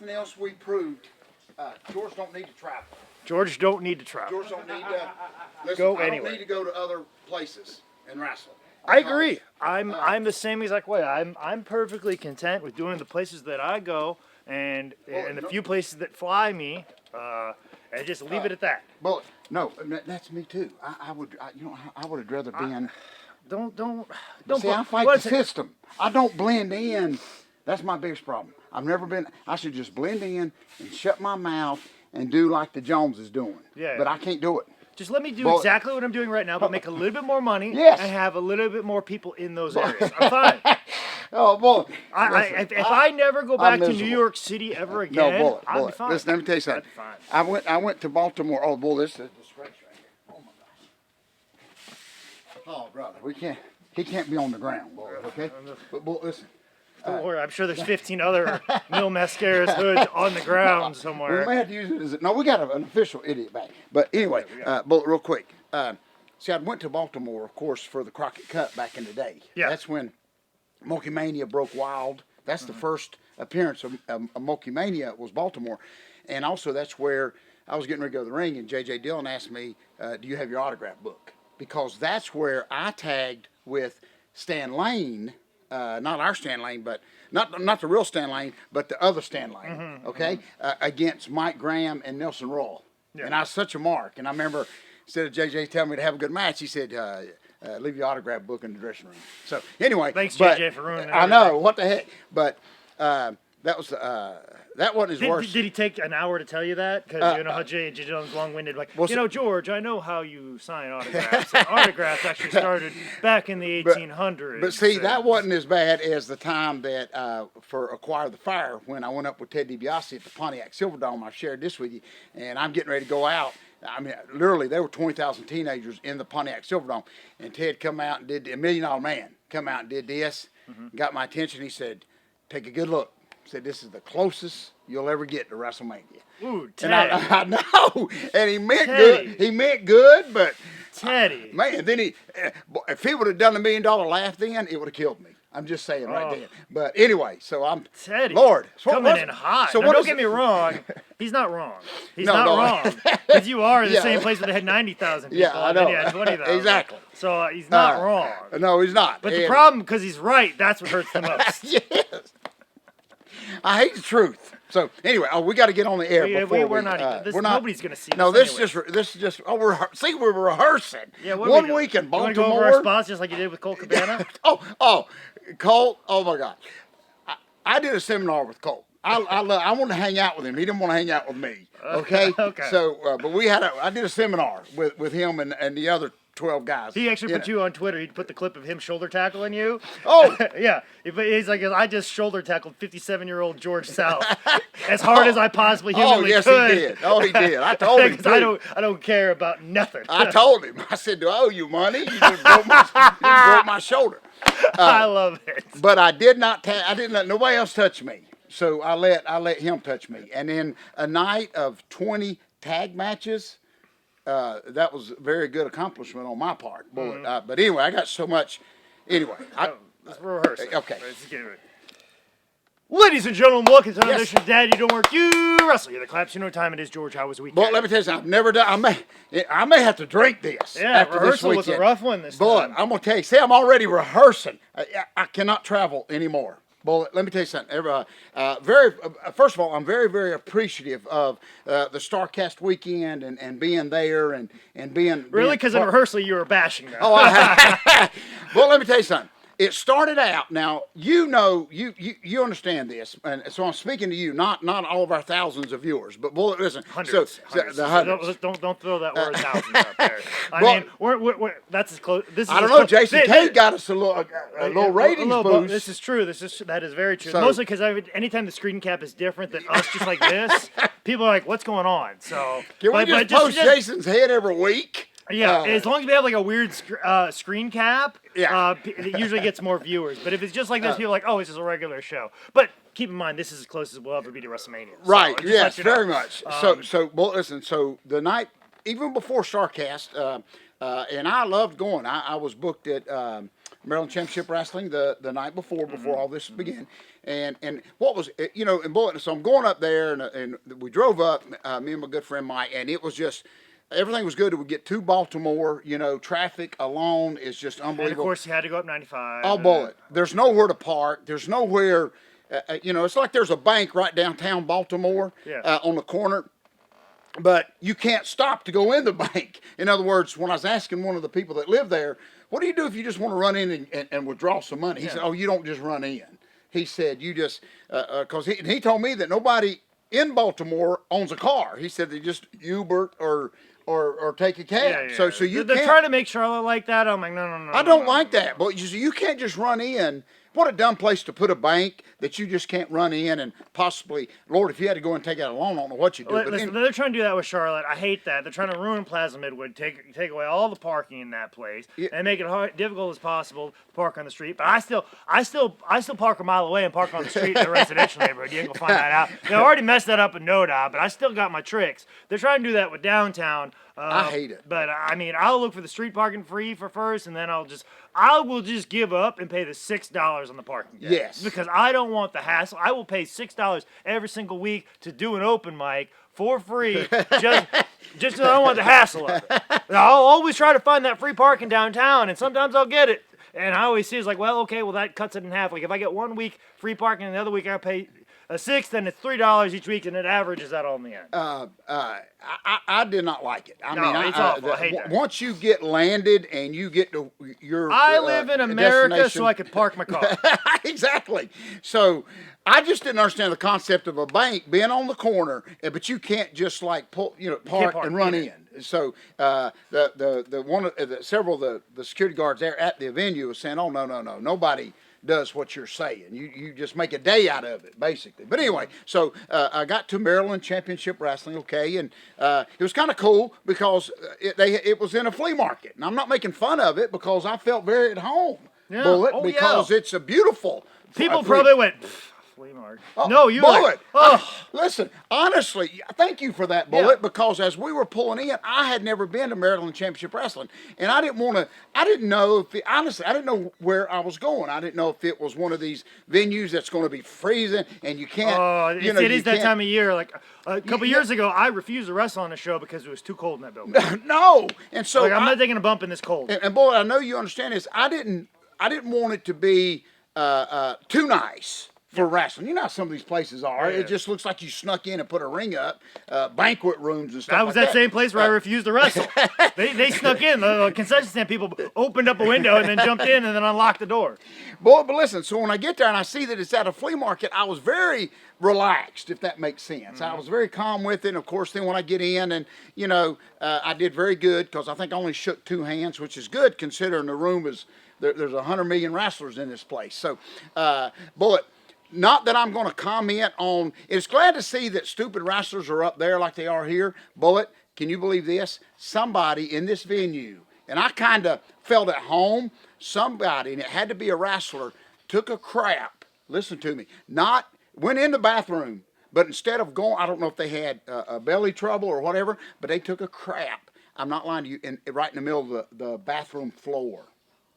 nothing else, we proved George don't need to travel. George don't need to travel. George don't need to listen, Go I anywhere. don't need to go to other places and wrestle. I agree. I'm the same exact way. I'm perfectly content with doing the places that I go and the few places that fly me, and just leave it at that. Well, no, that's me too. I would have rather been. Don't. See, I fight the system. I don't blend in. That's my biggest problem. I've never been. I should just blend in and shut my mouth and do like the Jones is doing. Yeah. But I can't do it. Just let me do exactly what I'm doing right now, but make a little bit more money Yes. and have a little bit more people in those areas. I'm fine. Oh, boy. If I never go back to New York City ever again, I'll be fine. Listen, let me tell you something. I'll be fine. I went to Baltimore. Oh, boy, this is a disgrace right here. Oh, my gosh. Oh, brother, he can't be on the ground, boy, okay? But, boy, listen. Don't worry, I'm sure there's 15 other Mil Mascaras hoods on the ground somewhere. We may have to use it as no. We got an official idiot bag. But anyway, Bullet, real quick. See, I went to Baltimore, of course, for the Crockett Cup back in the day. Yeah. That's when Monkey Mania broke wild. That's the first appearance of Monkey Mania was Baltimore, and also that's where I was getting ready to go to the ring, and J.J. Dillon asked me, "Do you have your autograph book?" Because that's where I tagged with Stan Lane. Not our Stan Lane, but not the real Stan Lane, but the other Stan Lane, against Mike Graham and Nelson Royal. Yeah. And I was such a mark. And I remember, instead of JJ telling me to have a good match, he said, leave your autograph book in the dressing room. So, anyway. Thanks, JJ, for ruining I know, what the heck. But that wasn't his worst. Did he take an hour to tell you that? Because you know how J.J. Dillon's long-winded. Like, George, I know how you sign autographs. And autographs actually started back in the 1800s. But see, that wasn't as bad as the time that for Acquire the Fire, when I went up with Ted DiBiase at the Pontiac Silverdome. I shared this with you, and I'm getting ready to go out. I mean, literally, there were 20,000 teenagers in the Pontiac Silverdome, and Ted come out and did $1 Million Man. Come out and did this, got my attention. He said, "Take a good look." Said, "This is the closest you'll ever get to WrestleMania." Ooh, Teddy. Teddy. And I know, and he meant Teddy. good. He meant good, but Teddy. man, then if he would have done the $1 Million Laugh, then it would have killed me. I'm just saying right there. But anyway, so I'm Teddy. Lord coming in hot. So don't get me wrong. He's not wrong. He's not wrong. Because you are in the same place where they had 90,000 people. Yeah, I know. And then he had 20,000. Exactly. So he's not wrong. No, he's not. But the problem, because he's right, that's what hurts the most. Yes. I hate the truth. So anyway, we got to get on the air before we're not. Nobody's going to see. No, this is just. Oh, we're rehearsing. Yeah, one week in Baltimore. You want to go over our spots just like you did with Colt Cabana? Colt. Oh my God, I did a seminar with Colt. I wanted to hang out with him. He didn't want to hang out with me. Okay. Okay. So, but I did a seminar with him and the other 12 guys. He actually put you on Twitter. He put the clip of him shoulder tackling you. Oh! Yeah. He's like, I just shoulder tackled 57-year-old George South as hard as I possibly humanly could. Oh, yes, he did. Oh, he did. I told him. I don't care about nothing. I told him. I said, "Do I owe you money? You just broke my shoulder." I love it. But I did not. I didn't let nobody else touch me. So I let him touch me. And then a night of 20 tag matches. That was a very good accomplishment on my part. But anyway, I got so much. Anyway, let's rehearse. Okay. Let's get it. Ladies and gentlemen, welcome to another edition of Daddy Don't Work, You Wrestle. You're the claps. You know what time it is, George. How was the weekend? Well, let me tell you something. I've never done. I may have to drink this. Yeah, after rehearsal this was a rough one this time. I'm gonna tell you. See, I'm already rehearsing. I cannot travel anymore. Bullet, let me tell you something. First of all, I'm very, very appreciative of the StarCast weekend and being there and being really, because in rehearsal you were bashing them. Well, let me tell you something. It started out. Now you you understand this, and so I'm speaking to you, not all of our thousands of viewers, but Bullet, listen. Hundreds. The hundreds. So don't throw that word thousands up there. I mean, we're that's as close. This is I don't know. Jason K got us a little ratings boost. This is true. That is very true. So, mostly because anytime the screen cap is different than us, just like this, people are like, "What's going on?" So can we just post Jason's head every week? Yeah, as long as we have like a weird screen cap, it usually gets more viewers. But if it's just like this, people are like, "Oh, this is a regular show." But keep in mind, this is as close as we'll ever be to WrestleMania. Right? So yes, very much. Well, listen. So the night, even before StarCast, and I loved going. I was booked at Maryland Championship Wrestling the night before all this began. And what was, in Bullet, so I'm going up there, and we drove up, me and my good friend Mike, and it was just, everything was good. We get to Baltimore, traffic alone is just unbelievable. And of course, you had to go up 95. Oh, Bullet. There's nowhere to park. There's nowhere, it's like there's a bank right downtown Baltimore on the corner. But you can't stop to go in the bank. In other words, when I was asking one of the people that live there, what do you do if you just want to run in and withdraw some money? He said, oh, you don't just run in. He said, you just, because he told me that nobody in Baltimore owns a car. He said they just Uber or take a cab. So they're trying to make Charlotte like that. I'm like, no. I don't like that. But you can't just run in. What a dumb place to put a bank that you just can't run in and possibly, Lord, if you had to go and take out a loan, I don't know what you do. Listen, they're trying to do that with Charlotte. I hate that. They're trying to ruin Plaza Midwood, take away all the parking in that place, and make it difficult as possible to park on the street. But I still park a mile away and park on the street in the residential neighborhood. You ain't gonna find that out. They already messed that up in NODA, but I still got my tricks. They're trying to do that with downtown. I hate it. But I mean, I'll look for the street parking free for first, and then I will just give up and pay the $6 on the parking. Yes. Because I don't want the hassle. I will pay $6 every single week to do an open mic for free, just because I don't want the hassle of it. I'll always try to find that free parking downtown, and sometimes I'll get it. And I always see it's like, well, okay, well that cuts it in half. Like if I get 1 week free parking, and the other week I pay a $6, then it's $3 each week, and it averages that all in the end. I did not like it. It's awful. I hate that. Once you get landed and you get to your I live in America, so I could park my car. Exactly. So I just didn't understand the concept of a bank being on the corner, but you can't just like pull, park and run in. So several of the security guards there at the venue was saying, "Oh no, nobody does what you're saying. You just make a day out of it, basically." But anyway, so I got to Maryland Championship Wrestling, okay, and it was kind of cool because it was in a flea market, and I'm not making fun of it because I felt very at home, Bullet, because it's a beautiful. People probably went. Flea market. Oh, no, you Bullet. Like, listen, honestly, thank you for that, Bullet, because as we were pulling in, I had never been to Maryland Championship Wrestling, and I didn't know honestly, I didn't know where I was going. I didn't know if it was one of these venues that's going to be freezing and you can't. It is that time of year. Like a couple years ago, I refused to wrestle on a show because it was too cold in that building. No, and so I'm not taking a bump in this cold. And Bullet, I know you understand this. I didn't want it to be too nice for wrestling. You know how some of these places are. It just looks like you snuck in and put a ring up, banquet rooms and stuff that was that same place where I refused to wrestle. They snuck in. The concession stand people opened up a window and then jumped in and then unlocked the door. But listen, so when I get there and I see that it's at a flea market, I was very relaxed, if that makes sense. Mm-hmm. I was very calm with it. And of course, then when I get in and, I did very good because I think I only shook 2 hands, which is good considering the room is, there's 100 million wrestlers in this place. So, Bullet, not that I'm going to comment on. It's glad to see that stupid wrestlers are up there like they are here. Bullet, can you believe this? Somebody in this venue, and I kind of felt at home, somebody, and it had to be a wrestler, took a crap. Listen to me. Went in the bathroom, but instead of going, I don't know if they had belly trouble or whatever, but they took a crap. I'm not lying to you, right in the middle of the bathroom floor.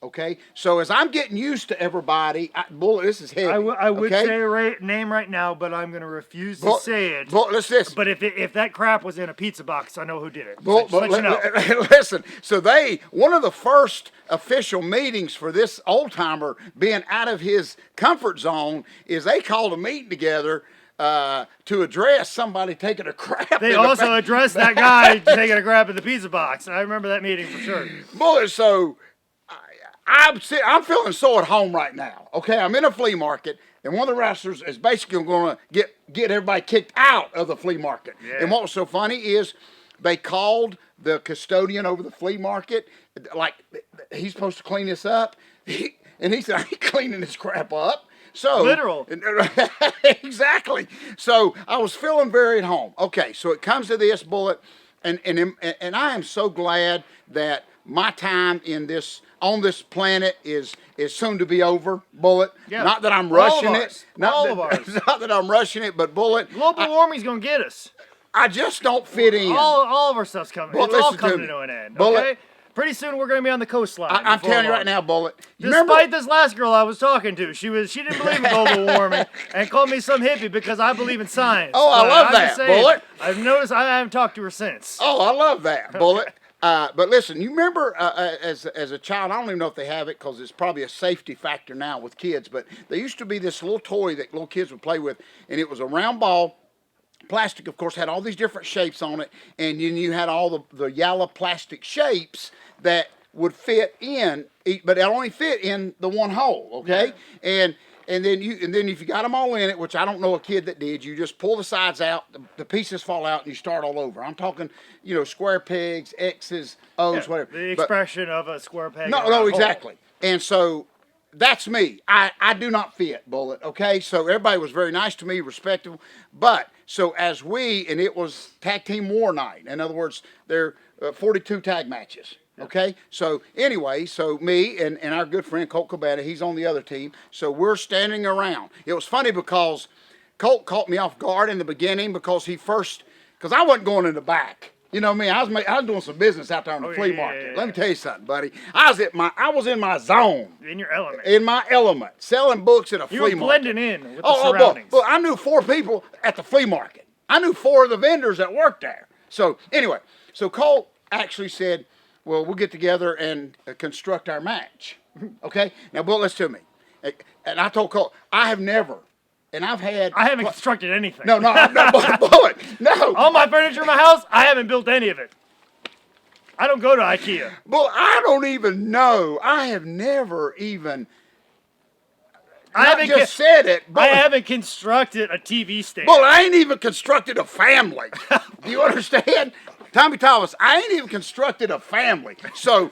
Okay, so as I'm getting used to everybody, Bullet, this is heavy. I would say a name right now, but I'm going to refuse to say it. But if that crap was in a pizza box, I know who did it. Listen, so one of the first official meetings for this old timer being out of his comfort zone is they called a meeting together to address somebody taking a crap. They also addressed that guy taking a crap in the pizza box. I remember that meeting for sure. Bullet, so I'm feeling so at home right now. Okay, I'm in a flea market, and one of the wrestlers is basically going to get everybody kicked out of the flea market. Yeah. And what was so funny is they called the custodian over the flea market, like he's supposed to clean this up, and he said, "I ain't cleaning this crap up." So literal. Exactly. So I was feeling very at home. Okay, so it comes to this, Bullet, and I am so glad that my time on this planet is soon to be over, Bullet. Yeah. Not that I'm rushing it. All of ours. Not that I'm rushing it, but Bullet. Global warming's gonna get us. I just don't fit in. All of our stuff's coming. It's all coming to an end. Bullet, okay? Pretty soon we're going to be on the coastline. I'm telling you right now, Bullet. Despite this last girl I was talking to, she didn't believe in global warming and called me some hippie because I believe in science. Oh, I love that, Bullet. I've noticed I haven't talked to her since. Oh, I love that, Bullet. But listen, you remember as a child, I don't even know if they have it because it's probably a safety factor now with kids, but there used to be this little toy that little kids would play with, and it was a round ball. Plastic, of course, had all these different shapes on it, and then you had all the yellow plastic shapes that would fit in, but it only fit in the one hole, okay? Yeah. And then if you got them all in it, which I don't know a kid that did, you just pull the sides out, the pieces fall out, and you start all over. I'm talking, square pegs, X's, O's, whatever. The expression of a square peg. No, exactly. And so that's me. I do not fit, Bullet, okay? So everybody was very nice to me, respectful. But, so and it was tag team war night. In other words, there are 42 tag matches. Okay, so anyway, so me and our good friend Colt Cabana, he's on the other team. So we're standing around. It was funny because Colt caught me off guard in the beginning because because I wasn't going in the back. You know what I mean? I was doing some business out there on the flea market. Yeah. Let me tell you something, buddy. I was in my zone. In your element. In my element, selling books at a flea market. You were blending in with the surroundings. Well, I knew 4 people at the flea market. I knew 4 of the vendors that worked there. So anyway, Colt actually said, well, we'll get together and construct our match. Okay? Now, Bull, listen to me. And I told Colt, I haven't constructed anything. No, Bullet, no. All my furniture in my house, I haven't built any of it. I don't go to IKEA. Well, I don't even know. I have never even... I haven't constructed a TV stand. Well, I ain't even constructed a family. Do you understand? Tommy Thomas, I ain't even constructed a family. So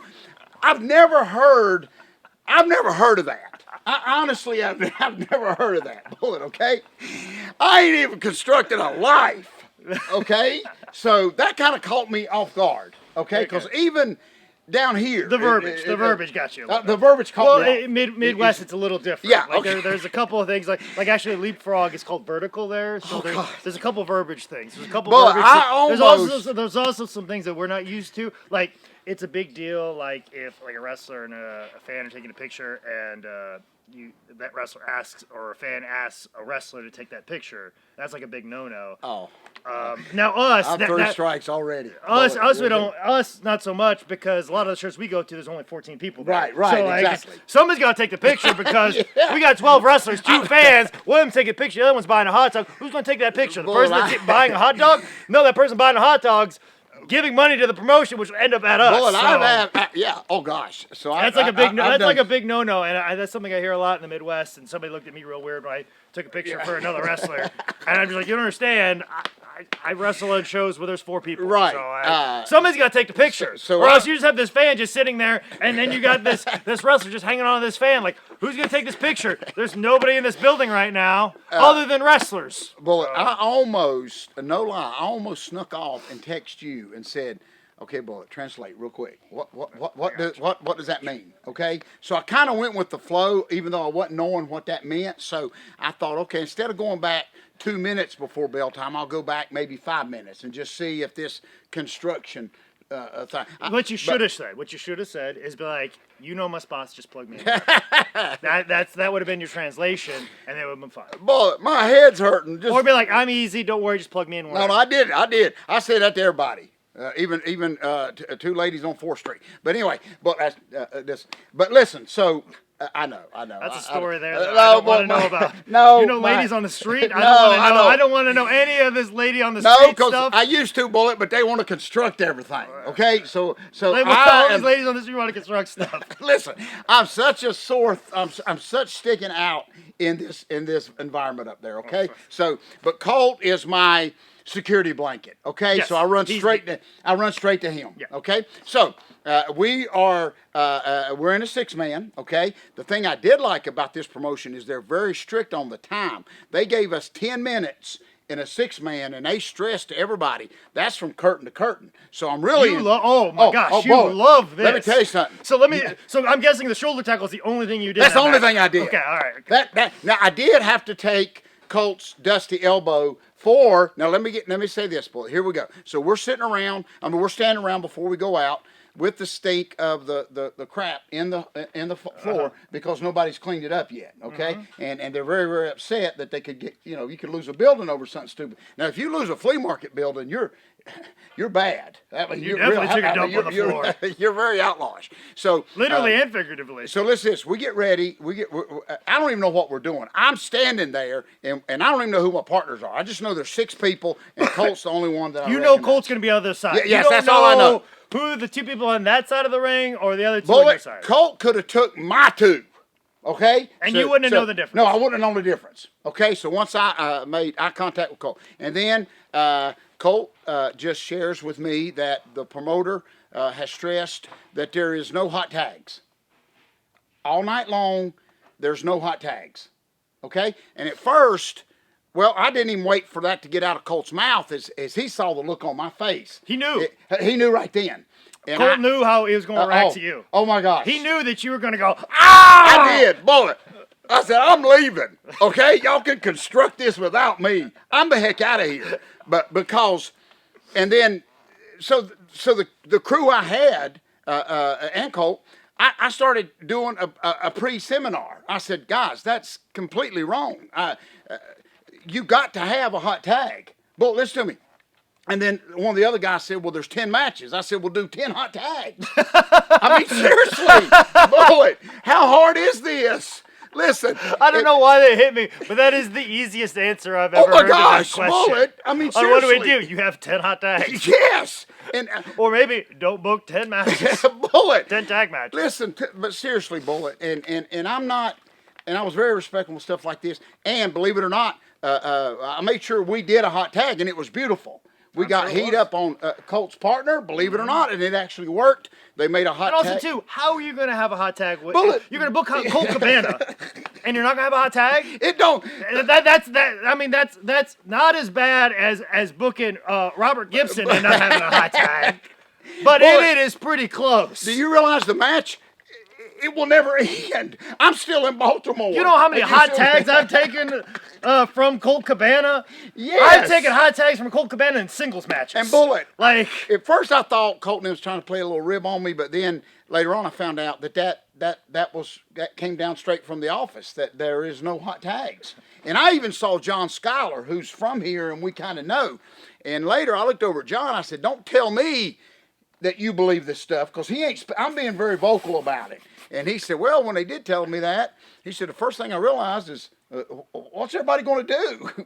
I've never heard of that. Honestly, I've never heard of that, Bullet, okay? I ain't even constructed a life, okay? So that kind of caught me off guard, okay? Because even down here. The verbiage got you. The verbiage caught me off. Midwest, it's a little different. Yeah, like there's a couple of things, like actually leapfrog is called vertical there. So there's a couple verbiage things. There's a couple there's also some things that we're not used to. Like, it's a big deal, like if like a wrestler and a fan are taking a picture and that wrestler asks, or a fan asks a wrestler to take that picture. That's like a big no-no. Oh. Now us, I'm 3 strikes already. Us not so much, because a lot of the shirts we go to, there's only 14 people there. Right, so, like, exactly. Somebody's got to take the picture because we got 12 wrestlers, 2 fans. One of them taking a picture, the other one's buying a hot dog. Who's going to take that picture? The person that's buying a hot dog? No, that person buying the hot dogs giving money to the promotion, which will end up at us. Yeah. Oh gosh. So that's like a big no-no, and that's something I hear a lot in the Midwest. And somebody looked at me real weird when I took a picture for another wrestler, and I'm just like, you don't understand. I wrestle on shows where there's 4 people. Right. So somebody's got to take the picture. Or else you just have this fan just sitting there, and then you got this wrestler just hanging on to this fan. Like, who's going to take this picture? There's nobody in this building right now other than wrestlers. Bullet, I almost snuck off and text you and said, okay, Bullet, translate real quick. What does that mean? Okay? So I kind of went with the flow, even though I wasn't knowing what that meant. So I thought, okay, instead of going back 2 minutes before bell time, I'll go back maybe 5 minutes and just see if this construction thing. What you should have said is be like, you know my spots, just plug me in. that would have been your translation, and it would have been fine. Boy, my head's hurting. Or be like, I'm easy, don't worry, just plug me in. No, I did. I said that to everybody. Even 2 ladies on 4th Street. But anyway, but listen. So I know. That's a story there that I don't want to know about. Ladies on the street. I don't want to know any of this lady on the street stuff. No, because I used to, Bullet, but they want to construct everything. Okay, so all these ladies on the street want to construct stuff. Listen, I'm such a sore. I'm such sticking out in this environment up there. Okay, but Colt is my security blanket. Okay, yes, so I run straight to him. Yeah. Okay, so we're in a 6-man. Okay, the thing I did like about this promotion is they're very strict on the time. They gave us 10 minutes in a 6-man, and they stressed to everybody that's from curtain to curtain. So I'm really love this. Let me tell you something. So I'm guessing the shoulder tackle is the only thing you did. That's the only thing I did. Okay, all right. Okay. Now I did have to take Colt's dusty elbow. Now let me say this, boy. Here we go. So we're standing around before we go out. with the stink of the crap in the floor because nobody's cleaned it up yet. Okay, and they're very very upset that they could get you could lose a building over something stupid. Now if you lose a flea market building, you're bad. I mean, You definitely took a dump on the floor. You're very outlawish. So Literally and figuratively. So listen, we get ready. I don't even know what we're doing. I'm standing there, and I don't even know who my partners are. I just know there's 6 people, and Colt's the only one that I know recognize. Colt's going to be on the other side. Yes, you don't that's all I know. Who the 2 people on that side of the ring or the other 2 on your side. Colt could have took my 2. Okay? And you wouldn't have known the difference. No, I wouldn't have known the difference. Okay? So once I made eye contact with Colt. And then Colt just shares with me that the promoter has stressed that there is no hot tags. All night long, there's no hot tags. Okay? And at first, well, I didn't even wait for that to get out of Colt's mouth as he saw the look on my face. He knew. He knew right then. And Colt knew how he was going to react to you. Oh, my gosh. He knew that you were going to go, ah! I did, Bullet. I said, I'm leaving, okay? Y'all can construct this without me. I'm the heck out of here. But because, and then, so the crew I had, and Colt, I started doing a pre-seminar. I said, guys, that's completely wrong. You got to have a hot tag. Bullet, listen to me. And then one of the other guys said, well, there's 10 matches. I said, we'll do 10 hot tags. I mean, seriously, Bullet, how hard is this? Listen. I don't know why they hit me, but that is the easiest answer I've ever heard to that question. Bullet, I mean, seriously. What do we do? You have 10 hot tags. Yes. And, or maybe don't book 10 matches. Bullet. 10 tag matches. Listen, but seriously, Bullet, and I'm not, and I was very respectful of stuff like this. And believe it or not, I made sure we did a hot tag, and it was beautiful. We got heat up on Colt's partner, believe it or not, and it actually worked. They made a hot tag. And also, too, how are you going to have a hot tag? You're going to book Colt Cabana, and you're not going to have a hot tag? It don't. That's not as bad as booking Robert Gibson and not having a hot tag. But it is pretty close. Do you realize the match? It will never end. I'm still in Baltimore. You know how many hot tags I've taken from Colt Cabana? Yes. I've taken hot tags from Colt Cabana in singles matches. And Bullet. Like, at first I thought Colton was trying to play a little rib on me, but then later on I found out that came down straight from the office, that there is no hot tags. And I even saw John Schuyler, who's from here and we kind of know. And later I looked over at John, I said, don't tell me that you believe this stuff, because I'm being very vocal about it. And he said, well, when they did tell me that, he said, the first thing I realized is, what's everybody going to do?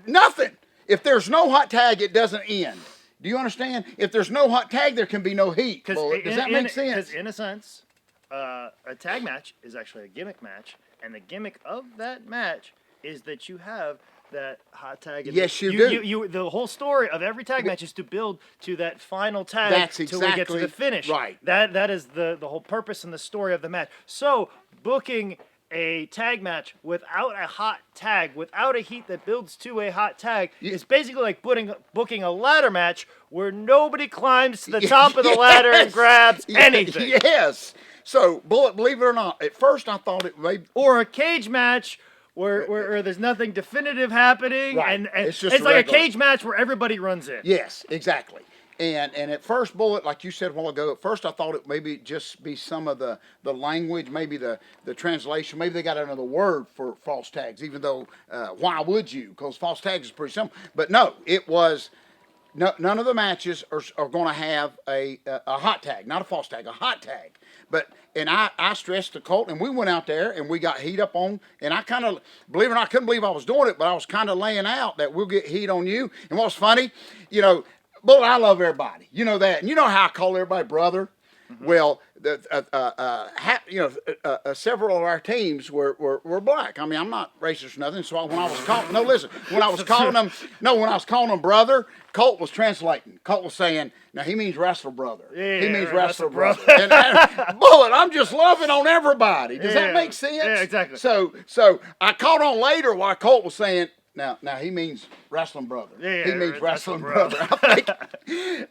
Nothing. If there's no hot tag, it doesn't end. Do you understand? If there's no hot tag, there can be no heat. Does that make sense? Because in a sense, a tag match is actually a gimmick match. And the gimmick of that match is that you have that hot tag. Yes, you do. The whole story of every tag match is to build to that final tag. That's till we get to the finish. Right. That is the whole purpose and the story of the match. So booking a tag match without a hot tag, without a heat that builds to a hot tag, is basically like booking a ladder match where nobody climbs to the top of the ladder and grabs anything. Yes. So, Bullet, believe it or not, at first I thought it may... Or a cage match where there's nothing definitive happening, right. and it's like a cage match where everybody runs in. Yes, exactly. And at first, Bullet, like you said a while ago, at first I thought it maybe just be some of the language, maybe the translation, maybe they got another word for false tags, even though why would you? Because false tags is pretty simple. But no, it was... No, none of the matches are going to have a hot tag, not a false tag, a hot tag. And I stressed to Colt, and we went out there, and we got heat up on, and I kind of, believe it or not, I couldn't believe I was doing it, but I was kind of laying out that we'll get heat on you. And what's funny, Bullet, I love everybody. You know that. And you know how I call everybody brother? Mm-hmm. Well, several of our teams were black. I mean, I'm not racist or nothing. So when I was calling them brother, Colt was translating. Colt was saying, now he means wrestler brother. Yeah, he means wrestler brother. And Bullet, I'm just loving on everybody. Does that make sense? Yeah, exactly. So I caught on later why Colt was saying, Now he means wrestling brother. Yeah, he means wrestling brother. I think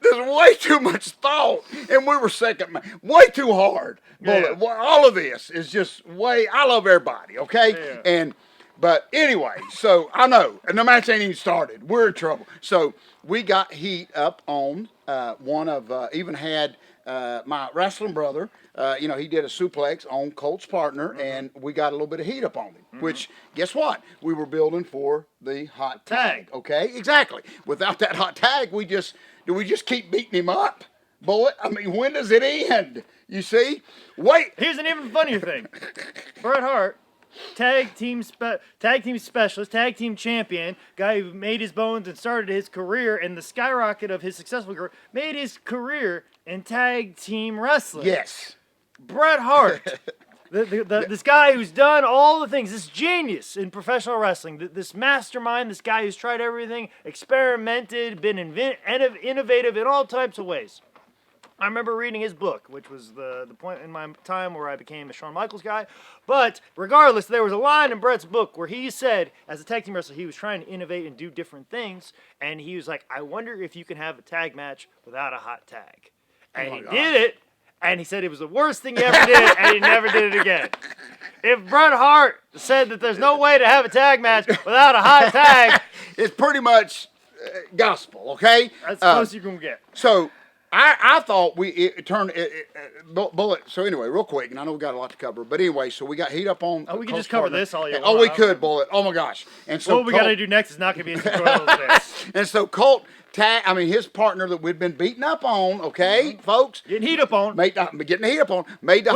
there's way too much thought, and we were second, way too hard. Yeah. All of this is just way. I love everybody, okay? Yeah. But anyway, so I know, and the match ain't even started. We're in trouble. So we got heat up on one of even had my wrestling brother, he did a suplex on Colt's partner, and we got a little bit of heat up on him. Which, guess what? We were building for the hot tag. Okay, exactly. Without that hot tag, do we just keep beating him up? Bullet, I mean, when does it end? You see? Wait. Here's an even funnier thing. Bret Hart, tag team specialist, tag team champion, guy who made his bones and started his career and the skyrocket of his successful career, made his career in tag team wrestling. Yes. Bret Hart. This guy who's done all the things, this genius in professional wrestling, this mastermind, this guy who's tried everything, experimented, been innovative in all types of ways. I remember reading his book, which was the point in my time where I became a Shawn Michaels guy. But regardless, there was a line in Bret's book where he said, as a tag team wrestler, he was trying to innovate and do different things. And he was like, I wonder if you can have a tag match without a hot tag. And he did it. And he said it was the worst thing he ever did, and he never did it again. If Bret Hart said that there's no way to have a tag match without a hot tag, it's pretty much gospel, okay? That's the close you can get. So I thought it turned Bullet. So anyway, real quick, and I know we got a lot to cover, but anyway, so we got heat up on. Oh, we can just cover this all you want. Oh, we could, Bullet. Oh my gosh! And so what we got to do next is not going to be as enjoyable as this. And so Colt. His partner that we'd been beating up on, okay, folks? Getting heat up on. Made the hot Which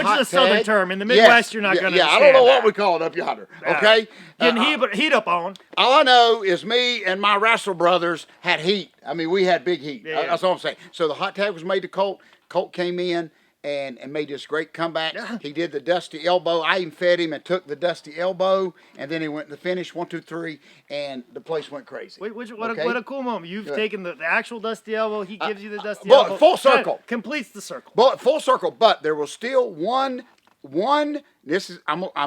tag. is a southern term. In the Midwest, you're not going to I don't know what we call it up yonder, okay? Getting heat up on. All I know is me and my wrestle brothers had heat. I mean, we had big heat. Yeah. That's all I'm saying. So the hot tag was made to Colt. Colt came in and made this great comeback. Yeah. He did the dusty elbow. I even fed him and took the dusty elbow, and then he went to the finish, 1, 2, 3, and the place went crazy. What a cool moment. You've taken the actual dusty elbow. He gives you the dusty elbow. Full circle. Completes the circle. Full circle, but there was still one. I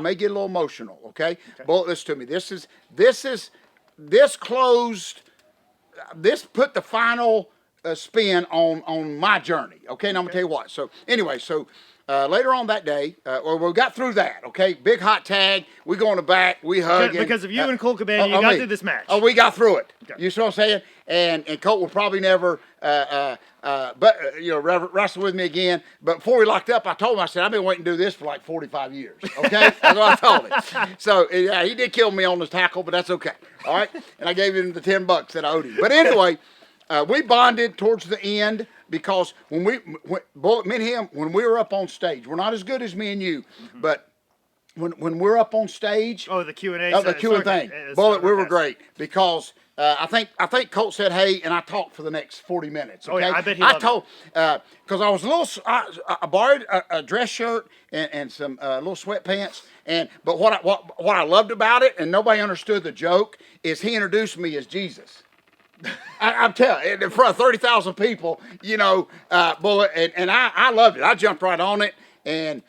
may get a little emotional, okay? Bullet, listen to me. This put the final spin on my journey, okay? And I'm gonna tell you what. So anyway, later on that day, or we got through that, okay? Big hot tag. We go in the back. We hug. Because of you and Colt Cabana, you got through this match. Oh, we got through it. Okay. You see what I'm saying? And Colt will probably never, wrestle with me again. But before we locked up, I told him, I said, I've been waiting to do this for like 45 years. Okay, that's what I told him. So yeah, he did kill me on his tackle, but that's okay. All right, and I gave him the $10 that I owed him. But anyway. We bonded towards the end because Bullet, me and him, when we were up on stage, we're not as good as me and you, but when we're up on stage, the Q&A, the Q&A thing, Bullet, we were great because I think Colt said hey, and I talked for the next 40 minutes. Okay? Oh yeah, I bet he loved it. Because I was a little, I borrowed a dress shirt and some little sweatpants, but what I loved about it, and nobody understood the joke, is he introduced me as Jesus. I'm telling you, in front of 30,000 people, Bullet, and I loved it. I jumped right on it, and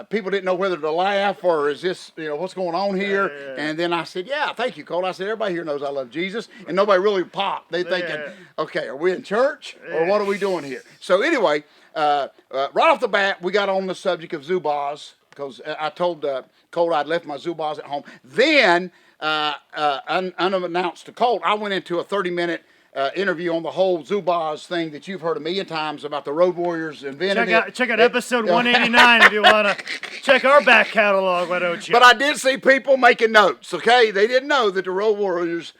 people didn't know whether to laugh or is this, what's going on here? Yeah. And then I said, yeah, thank you, Colt. I said, everybody here knows I love Jesus, and nobody really popped. They thinking, okay, are we in church or what are we doing here? So anyway, right off the bat, we got on the subject of Zubaz because I told Colt I'd left my Zubaz at home. Then, unannounced to Colt, I went into a 30-minute interview on the whole Zubaz thing that you've heard a million times about the Road Warriors invented. Check out episode 189 if you want to check our back catalog, why don't you? But I did see people making notes, okay? They didn't know that the Road Warriors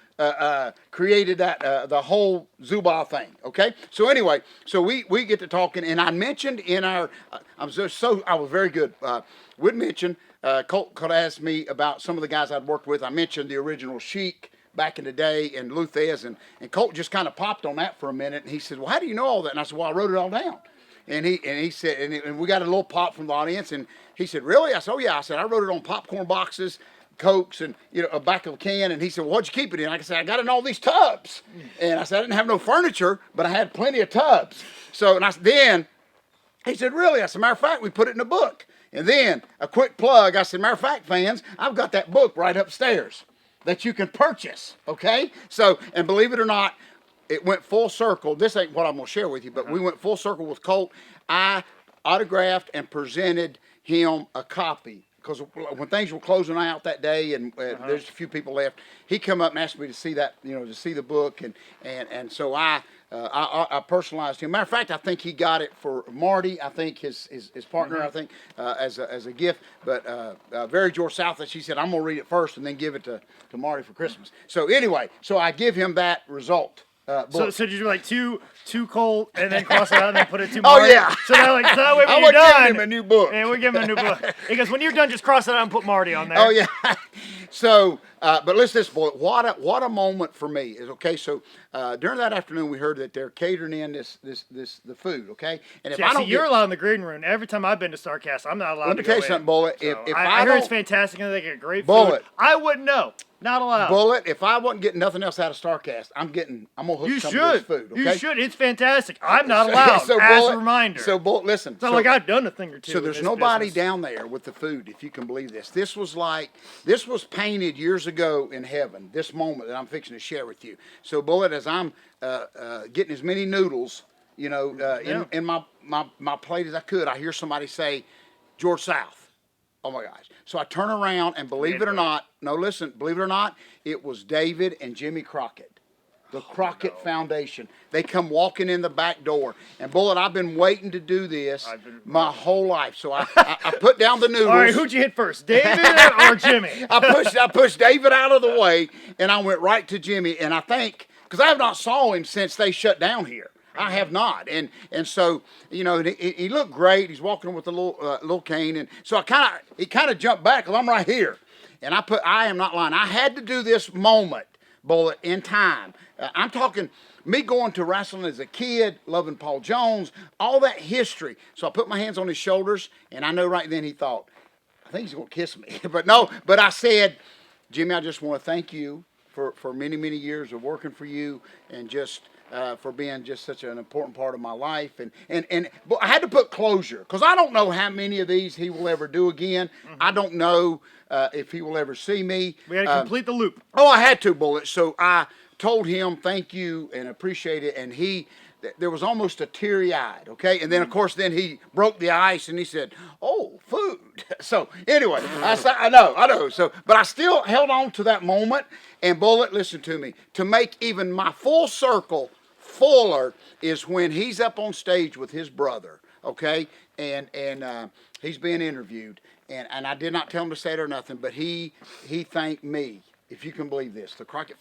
created that the whole Zubaz thing, okay? So anyway, we get to talking, and I mentioned in our, I was very good. We'd mentioned, Colt could ask me about some of the guys I'd worked with. I mentioned the original Sheik back in the day and Luthez, and Colt just kind of popped on that for a minute, and he said, well, how do you know all that? And I said, well, I wrote it all down. And he said, and we got a little pop from the audience, and he said, really? I said, oh yeah. I said, I wrote it on popcorn boxes, Cokes, and a back of a can. And he said, well, what'd you keep it in? Like I said, I got it in all these tubs. And I said, I didn't have no furniture, but I had plenty of tubs. So, and then he said, really? I said, matter of fact, we put it in a book. And then a quick plug, I said, matter of fact, fans, I've got that book right upstairs that you can purchase, okay? So, and believe it or not, it went full circle. This ain't what I'm going to share with you, but we went full circle with Colt. I autographed and presented him a copy because when things were closing out that day, and there's a few people left, he come up and asked me to see that, to see the book, and so I personalized him. Matter of fact, I think he got it for Marty. I think his partner. I think as a gift. But Very George South, she said, I'm gonna read it first and then give it to Marty for Christmas. So anyway, so I give him that result. So did you do like two Colt and then cross it out and then put it two Oh, Marty? yeah. So that way when I you're would done, give him a new book. And we give him a new book. Because when you're done, just cross it out and put Marty on there. Oh yeah. So, but listen, this boy, what a moment for me is okay. So during that afternoon, we heard that they're catering in the food. Okay, and if I don't, you're allowed in the green room. Every time I've been to Starcast, I'm not allowed. Let me tell you something, Bullet. So If I I heard don't, it's fantastic and they get great Bullet. food. I wouldn't know. Not allowed. Bullet, if I wasn't getting nothing else out of Starcast, I'm gonna hook You some should. of this food. Okay? You should. It's fantastic. I'm not allowed. So, as Bullet, a reminder. So, Bullet, listen. It's not like I've done a thing or two. So with there's this nobody business. down there with the food, if you can believe this. This was painted years ago in heaven. This moment that I'm fixing to share with you. So, Bullet, as I'm getting as many noodles, in my plate as I could, I hear somebody say, George South. Oh my gosh. So I turn around and believe it or not, it was David and Jimmy Crockett. The Crockett Foundation. They come walking in the back door. And Bullet, I've been waiting to do this my whole life. So I put down the noodles. All right, who'd you hit first, David or Jimmy? I pushed David out of the way, and I went right to Jimmy. And I think, because I have not saw him since they shut down here. I have not, and so he looked great. He's walking with a little cane, and so he kind of jumped back because I'm right here, and I am not lying. I had to do this moment, Bullet, in time. I'm talking me going to wrestling as a kid, loving Paul Jones, all that history. So I put my hands on his shoulders, and I know right then he thought, I think he's going to kiss me, but no. But I said, Jimmy, I just want to thank you for many, many years of working for you, and just. For being just such an important part of my life, but I had to put closure because I don't know how many of these he will ever do again. I don't know if he will ever see me. We got to complete the loop. Oh, I had to, Bullet. So I told him thank you and appreciate it, and there was almost a teary-eyed, okay? And then, of course, he broke the ice and he said, oh, food. So anyway, I know. So, but I still held on to that moment. And Bullet, listen to me, to make even my full circle fuller is when he's up on stage with his brother, okay? And he's being interviewed. And I did not tell him to say it or nothing, but he thanked me. If you can believe this, the Crockett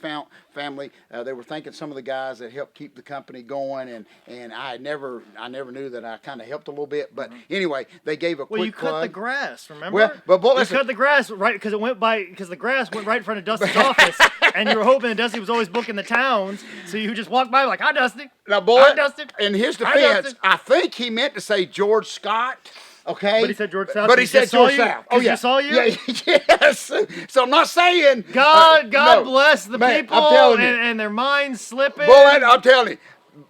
family, they were thanking some of the guys that helped keep the company going, and I never knew that I kind of helped a little bit, but anyway, they gave a quick Well, you cut plug. the grass, remember? Well, but you cut the grass right because the grass went right in front of Dusty's office, and you were hoping that Dusty was always booking the towns, so you just walk by like, "Hi, Dusty." Now, Bullet, Dusty. in his defense, I think he meant to say George Scott. Okay. But he said George South. But he said George South. Oh, yeah. He saw you? Yeah, yes. So I'm not saying. God no. bless the people I'm telling you. and their minds slipping. Bullet, I'm telling you.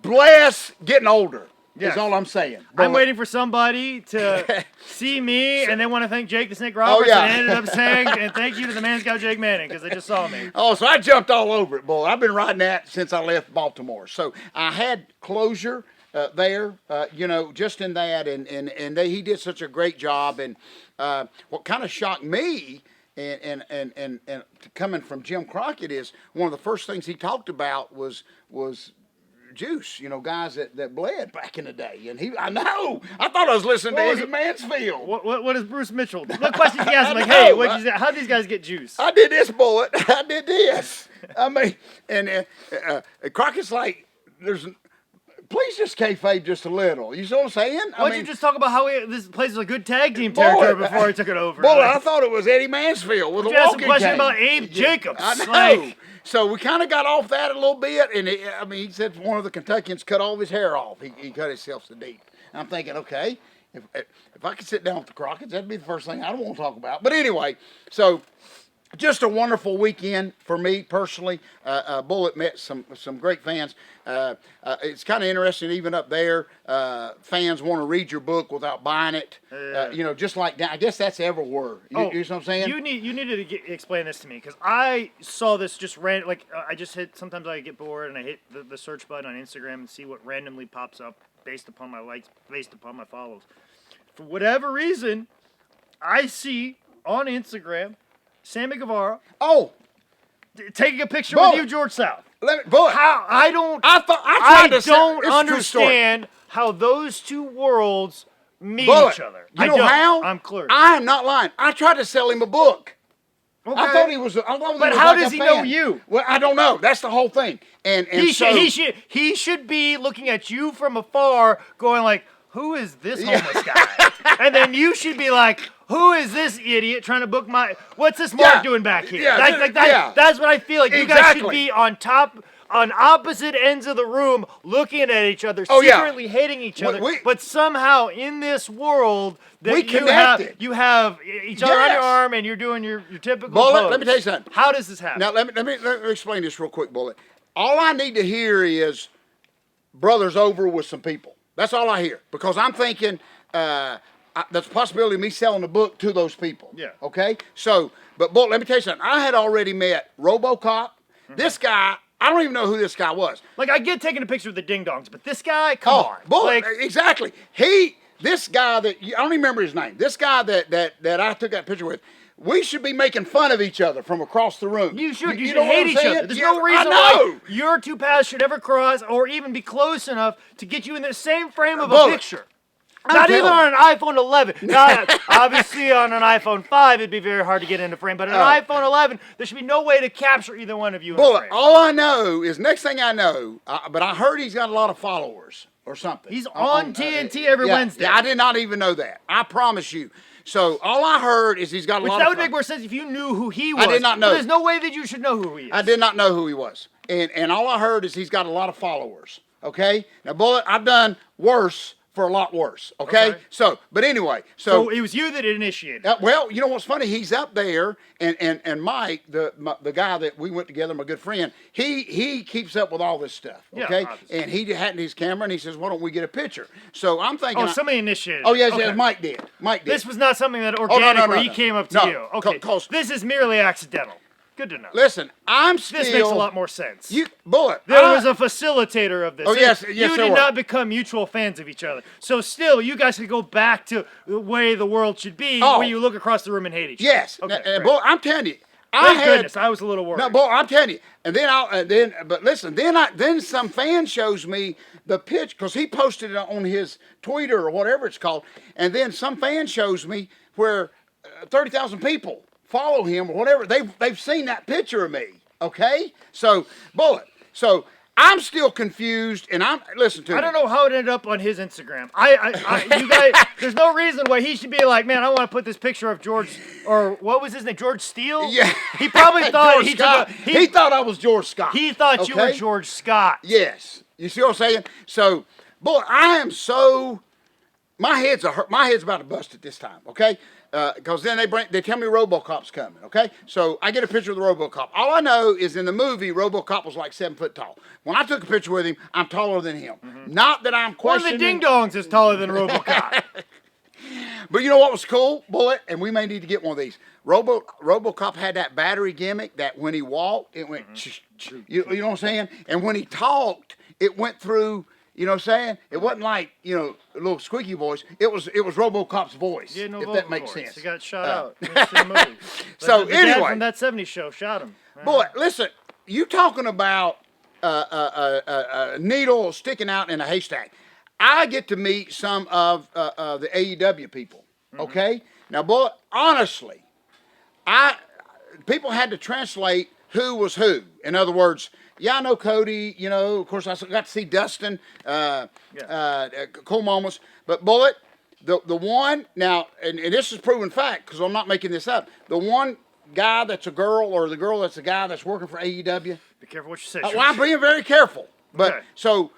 Bless getting older. Yes. Is all I'm saying. I'm waiting for somebody to see me and they want to thank Jake the Snake Roberts and ended up saying, and thank you to the Man Scout Jake Manning because they just saw me. Oh, so I jumped all over it, boy. I've been riding that since I left Baltimore. So I had closure. There, just in that, and he did such a great job. And what kind of shocked me, and coming from Jim Crockett, is one of the first things he talked about was juice. Guys that bled back in the day. And I thought I was listening to Eddie Mansfield. What is Bruce Mitchell? What questions he asked? Like, hey, how these guys get juice? I did this, Bullet. I did this. I mean, and Crockett's like, please just kayfabe just a little. You see what I'm saying? Why don't you just talk about how this place is a good tag team territory before he took it over? Boy, I thought it was Eddie Mansfield with a walking cane. You asked a question about Abe Jacobs. I know. So we kind of got off that a little bit, and he said one of the Kentuckians cut all of his hair off. He cut himself so deep. And I'm thinking, okay, if I could sit down with the Crockett's, that'd be the first thing I don't want to talk about. But anyway, so just a wonderful weekend for me personally. Bullet met some great fans. It's kind of interesting, even up there, fans want to read your book without buying it. Just like that. I guess that's everywhere. You know what I'm saying? You needed to explain this to me because I saw this just random. I just hit. Sometimes I get bored and I hit the search button on Instagram and see what randomly pops up based upon my likes, based upon my follows. For whatever reason, I see on Instagram Sammy Guevara Oh, taking a picture Bullet. with you, George South. Bullet. How I don't I tried to say, don't it's a true story. understand how those two worlds meet Bullet. each other. You I know don't. how? I'm clear. I am not lying. I tried to sell him a book. Okay. I thought he was. But how does he know you? Well, I don't know. That's the whole thing. And He should be looking at you from afar, going like, "Who is this homeless guy?" And then you should be like, "Who is this idiot trying to book my? What's this Mark doing back here?" Yeah, That's what I feel like. You guys should Exactly. be on opposite ends of the room, looking at each other, Oh, yeah. secretly hating each other. We- but somehow in this world that We connected. you have each other on your Yes. arm, and you're doing your typical Bullet, pose. let me tell you something. How does this happen? Now let me explain this real quick, Bullet. All I need to hear is brother's over with some people. That's all I hear, because I'm thinking there's a possibility of me selling the book to those people. Yeah. Okay. So, but Bullet, let me tell you something. I had already met RoboCop. Mm-hmm. This guy, I don't even know who this guy was. Like, I get taking a picture with the ding dongs, but this guy, come on. Bullet, Like, exactly. This guy that I don't even remember his name. This guy that I took that picture with. We should be making fun of each other from across the room. you should know what hate I'm each saying? other. There's Yeah, no reason I why know. your two paths should ever cross or even be close enough to get you in the same frame of a Bullet. picture. I'm Not even telling on an iPhone 11. Now, obviously, on an iPhone 5, it'd be very hard to get into frame. But on an iPhone 11, there should be no way to capture either one of you in Bullet, frame. all I know is next thing I know, but I heard he's got a lot of followers or something. He's on TNT every Wednesday. Yeah, I did not even know that. I promise you. So all I heard is he's got a Which lot that of would make followers. more sense if you knew who he was. I did not know. But there's no way that you should know who he is. I did not know who he was. And all I heard is he's got a lot of followers. Okay? Now, Bullet, I've done worse for a lot worse. Okay? Okay. So, but anyway. So it was you that initiated. Well, you know what's funny? He's up there, and Mike, the guy that we went together, my good friend, he keeps up with all this stuff. Yeah, Okay? obviously. And he had his camera, and he says, "Why don't we get a picture?" So I'm thinking. Oh, somebody initiated. Oh yes, Okay. yes, Mike did. Mike did. This was not something that no, organic where he no. came up to No, you. Okay. 'cause- This is merely accidental. Good to know. Listen, I'm still. This makes a lot more sense. Bullet. There was a facilitator of this. Oh, yes, You there did was. not become mutual fans of each other. So still, you guys could go back to the way the world should be, Oh. where you look across the room and hate each Yes. other. Okay, Now, great. Bullet, I'm telling you. Thank goodness. I was a little worried. No, boy, I'm telling you. And then but listen, then some fan shows me the pitch because he posted it on his Twitter or whatever it's called, and then some fan shows me where 30,000 people follow him or whatever. They've seen that picture of me. Okay, so Bullet. So I'm still confused, and listen to me. I don't know how it ended up on his Instagram. You guys, there's no reason why he should be like, man, I want to put this picture of George, or what was his name, George Steele? Yeah, He probably thought George Scott. He thought I was George Scott. He thought you were Okay? George Scott. Yes, you see what I'm saying? So, boy, I am so. My head's about to bust at this time. Okay, because then they tell me RoboCop's coming. Okay, so I get a picture of the RoboCop. All I know is in the movie RoboCop was like 7 foot tall. When I took a picture with him, I'm taller than him. Not that I'm One of the questioning. ding dongs is taller than RoboCop. But you know what was cool, Bullet? And we may need to get one of these. RoboCop had that battery gimmick that when he walked, it went. You know what I'm saying? And when he talked, it went through. You know what I'm saying? It wasn't like a little squeaky voice. It was RoboCop's voice. He had no if vocal that makes cords. sense. He got shot out. in the movie. So the dad anyway. from that '70s show shot him. Boy, listen. You talking about a needle sticking out in a haystack? I get to meet some of the AEW people. Okay. Now, boy, honestly, people had to translate who was who. In other words, yeah, I know Cody. Of course, I got to see Dustin. Cool moments. But Bullet, the one now, and this is proven fact because I'm not making this up. The one guy that's a girl or the girl that's a guy that's working for AEW. Be careful what you say. Well, I'm being very careful. But Okay. so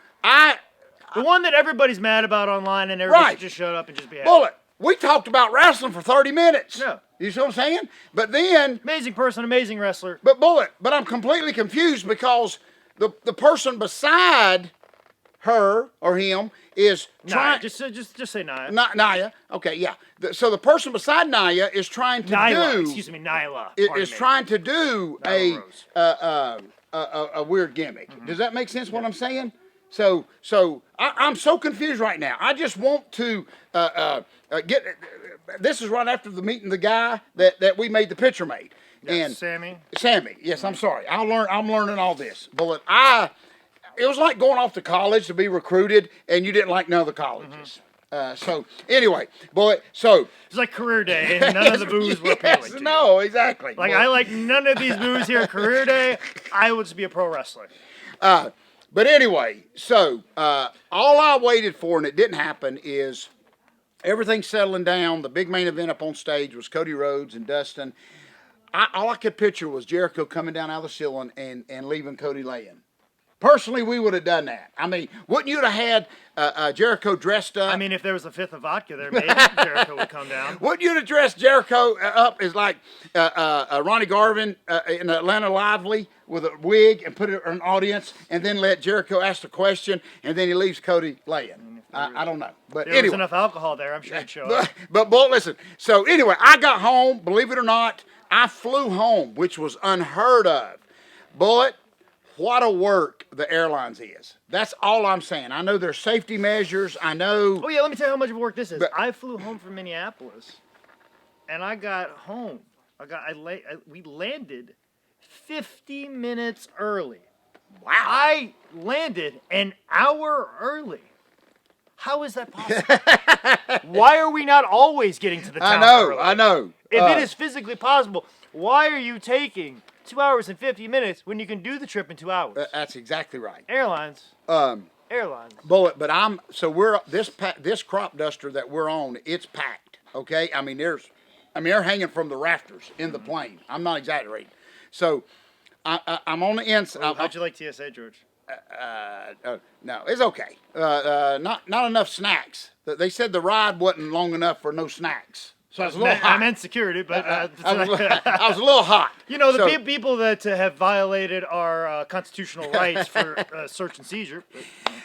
The one that everybody's mad about online and everybody Right. should just shut up and just be happy. Bullet. We talked about wrestling for 30 minutes. Yeah. You see what I'm saying? But then. Amazing person, amazing wrestler. But Bullet, I'm completely confused because the person beside her or him is Naya. trying. Just say Naya. Naya. Okay, yeah. So the person beside Naya is trying to Nyla. do. Excuse me, Nyla. Is Pardon me. trying to do Nyla Rose. a weird gimmick. Does that make sense? What I'm saying? So I'm so confused right now. I just want to get this is right after the meeting the guy that we made the picture made. And Sammy. Yes, I'm sorry. I'm learning all this. But it was like going off to college to be recruited, and you didn't like none of the colleges. So anyway, so it's like career day, and none of the booze were appealing to you. No, exactly. Like, I like none of these booze here at career day. I would just be a pro wrestler. But anyway, so all I waited for, and it didn't happen, is everything settling down. The big main event up on stage was Cody Rhodes and Dustin. All I could picture was Jericho coming down out of the ceiling and leaving Cody laying. Personally, we would have done that. I mean, wouldn't you have had Jericho dressed up? I mean, if there was a fifth of vodka there, maybe Jericho would come down. Wouldn't you have dressed Jericho up as like Ronnie Garvin in Atlanta Lively with a wig and put it in an audience, and then let Jericho ask the question, and then he leaves Cody laying? I don't know. But There anyway. was enough alcohol there, I'm sure it'd show up. But listen, so anyway, I got home, believe it or not, I flew home, which was unheard of. Bullet, what a work the airlines is. That's all I'm saying. I know there's safety measures. I know. Oh, yeah, let me tell you how much work this is. I flew home from Minneapolis, and I got home. We landed 50 minutes early. Wow. I landed an hour early. How is that possible? Why are we not always getting to the town early? I know. If it is physically possible, why are you taking 2 hours and 50 minutes when you can do the trip in 2 hours? That's exactly right. Airlines. Bullet, but we're this crop duster that we're on, it's packed. Okay, I mean they're hanging from the rafters in the plane. I'm not exaggerating. So I'm on the inside. How'd you like TSA, George? No, it's okay. Not enough snacks. They said the ride wasn't long enough for no snacks. So I was a little hot. I meant security, but I was a little hot. You know, the people that have violated our constitutional rights for search and seizure.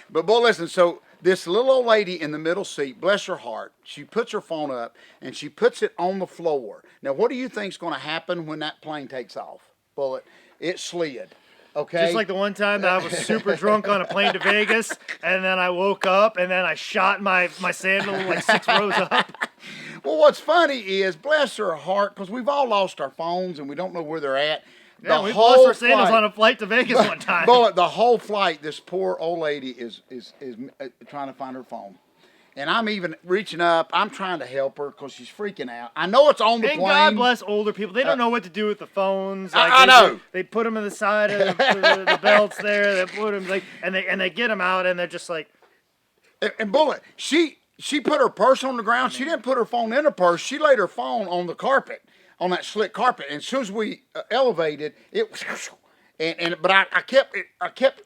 But listen, so this little old lady in the middle seat, bless her heart, she puts her phone up and she puts it on the floor. Now, what do you think's going to happen when that plane takes off? Bullet, it slid. Okay. Just like the one time that I was super drunk on a plane to Vegas, and then I woke up, and then I shot my sandal like 6 rows up. Well, what's funny is, bless her heart, because we've all lost our phones and we don't know where they're at. Yeah, we lost our sandals on a flight to Vegas one time. But the whole flight, this poor old lady is trying to find her phone. And I'm even reaching up. I'm trying to help her because she's freaking out. I know it's on the plane. God bless older people. They don't know what to do with the phones. Like, I know. They put them in the side of the belts there. They put them and they get them out, and they're just like. And Bullet, she put her purse on the ground. She didn't put her phone in her purse. She laid her phone on the carpet, on that slick carpet. And as soon as we elevated, it was. But I kept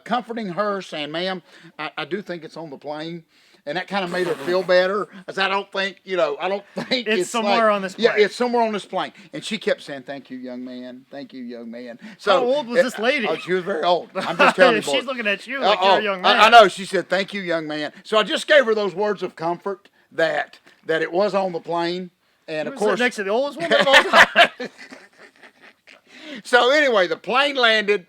comforting her, saying, "Ma'am, I do think it's on the plane." And that kind of made her feel better, as I don't think it's somewhere on this plane. Yeah, it's somewhere on this plane. And she kept saying, "Thank you, young man. Thank you, young man." So how old was this lady? Oh, she was very old. I'm just telling you. She's looking at you like you're a young man. I know. She said, "Thank you, young man." So I just gave her those words of comfort that it was on the plane, and of course next to the oldest woman of all time. So anyway, the plane landed.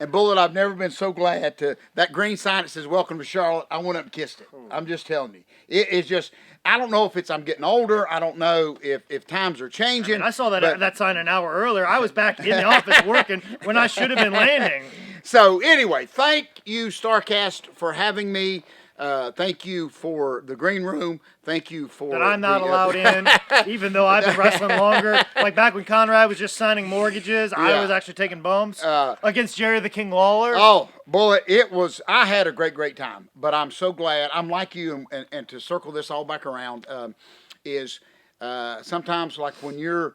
And Bullet, I've never been so glad to that green sign that says "Welcome to Charlotte." I went up and kissed it. I'm just telling you, it's just. I don't know if it's I'm getting older. I don't know if times are changing. I saw that sign an hour earlier. I was back in the office working when I should have been landing. So anyway, thank you, StarCast, for having me. Thank you for the green room. Thank you for that I'm not allowed in, even though I've been wrestling longer. Like back when Conrad was just signing mortgages, I was actually taking bumps against Jerry the King Lawler. Oh, boy, I had a great time. But I'm so glad. I'm like you, and to circle this all back around, is sometimes like when you're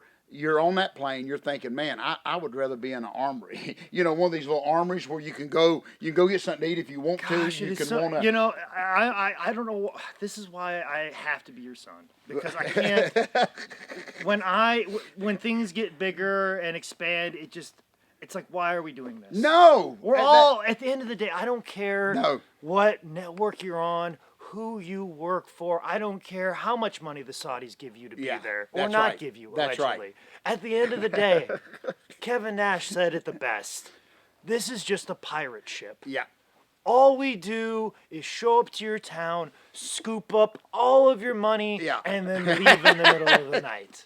on that plane, you're thinking, man, I would rather be in an armory. You know, one of these little armories where you can go get something to eat if you want to. You can You know, I don't know. This is why I have to be your son, because I can't. when things get bigger and expand, it's like, why are we doing this? No, we're all at the end of the day. I don't care No. what network you're on, who you work for. I don't care how much money the Saudis give you to be there or not give you, allegedly. That's right. At the end of the day, Kevin Nash said it the best. This is just a pirate ship. Yeah. All we do is show up to your town, scoop up all of your money, Yeah. and then leave in the middle of the night.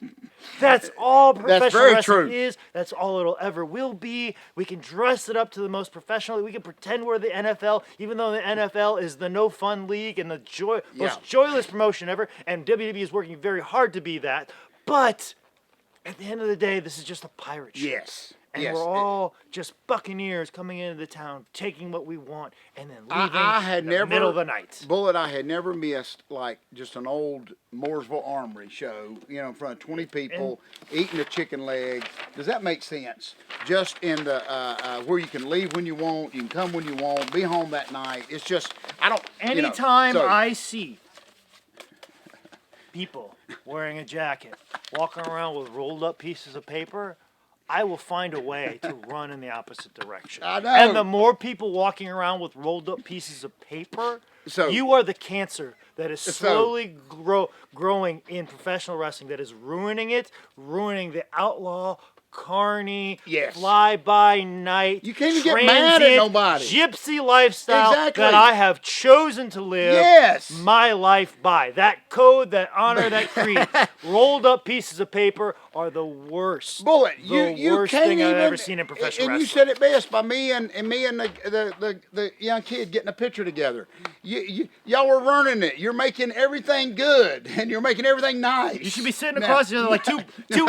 That's all professional very wrestling true. is. That's all it'll ever will be. We can dress it up to the most professional. We can pretend we're the NFL, even though the NFL is the no fun league and the most joyless promotion ever. And WWE is working very hard to be that. But at the end of the day, this is just a pirate show. Yes. And yes. we're all just buccaneers coming into the town, taking what we want, and then leaving I had in the never, middle of the night. Bullet, I had never missed like just an old Mooresville Armory show, in front of 20 people, eating a chicken leg. Does that make sense? Just in the, where you can leave when you want, you can come when you want, be home that night. It's just, I don't, Anytime I see people wearing a jacket, walking around with rolled up pieces of paper, I will find a way to run in the opposite direction. I know. And the more people walking around with rolled up pieces of paper, you are the cancer that is slowly growing in professional wrestling, that is ruining it, ruining the outlaw, carny, fly-by-night, you can't even get mad at transient, nobody. gypsy lifestyle Exactly. that I have chosen to live my life by. That code, that honor, that creed. Rolled up pieces of paper are the worst. Bullet, the you worst can't thing even, I've ever seen in professional and wrestling. you said it best by me and the young kid getting a picture together. Y'all were running it. You're making everything good, and you're making everything nice. You should be sitting across each other like two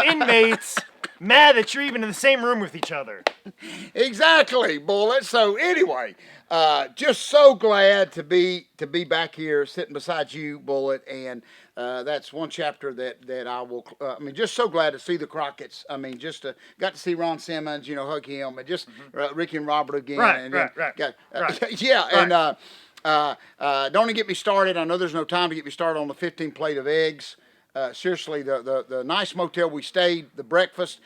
inmates, mad that you're even in the same room with each other. Exactly, Bullet. So anyway, just so glad to be back here sitting beside you, Bullet, and that's one chapter that I will. Just so glad to see the Crockett's. Just got to see Ron Simmons, hug him, and just Ricky and Robert again. Right. Yeah, and don't even get me started. I know there's no time to get me started on the 15 plate of eggs. Seriously, the nice motel we stayed, the breakfast,